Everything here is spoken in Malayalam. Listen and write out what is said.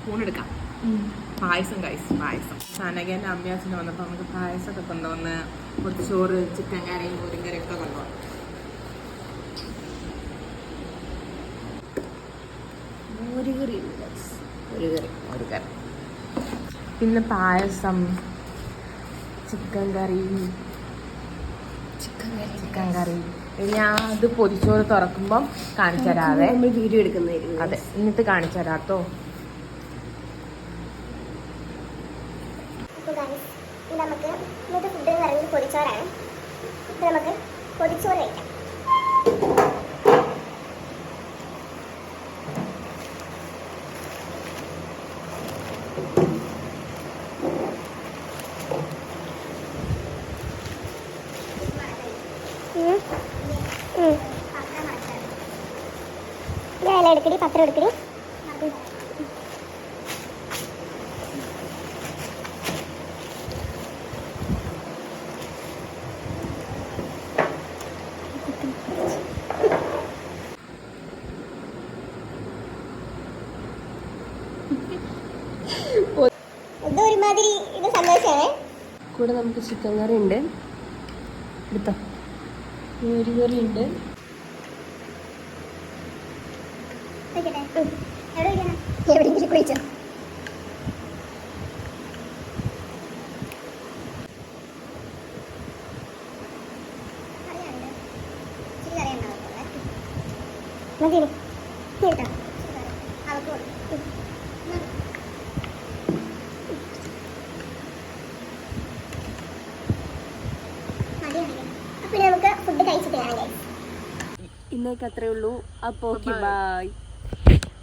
സ്പൂൺ എടുക്കാം. പായസം പായസം. സനകേൻ്റെ അമ്മയാച്ചന് വന്നപ്പോൾ നമുക്ക് പായസമൊക്കെ കൊണ്ടുവന്ന് ചോറ്, ചിക്കൻ കറിയും മുരിങ്ങരയൊക്കെ കൊണ്ടുവന്നു. ഒരു കറി, പിന്നെ പായസം, ചിക്കൻ കറി. ഞാൻ അത് പൊതിച്ചോറ് തുറക്കുമ്പം കാണിച്ചു തരാവേ. വീഡിയോ എടുക്കുന്നതായിരുന്നു. അതെ, എന്നിട്ട് കാണിച്ചു തരാട്ടോ. നമുക്ക് ഇന്നത്തെ ഫുഡ് എന്ന് പറയുന്നത് പൊതിച്ചോറാണ്. നമുക്ക് പൊതിച്ചോറ് കഴിക്കാം. ഇല എടുക്കടി, പത്രം എടുക്കടി. ഇതൊരുമാതിരി ഇത് സന്തോഷമാണ്. കൂടെ നമുക്ക് ചിക്കൻ കറി ഉണ്ട്, എടുത്തോ. ഒരു കറി ഉണ്ട്. എവിടെയെങ്കിലും കുഴിച്ചോ. മതി കേട്ടോ. അപ്പോൾ നമുക്ക് ഫുഡ് കഴിച്ചിട്ട് കാണാം. ഇന്നേക്ക് അത്രേ ഉള്ളൂ. അപ്പോൾ ബൈ.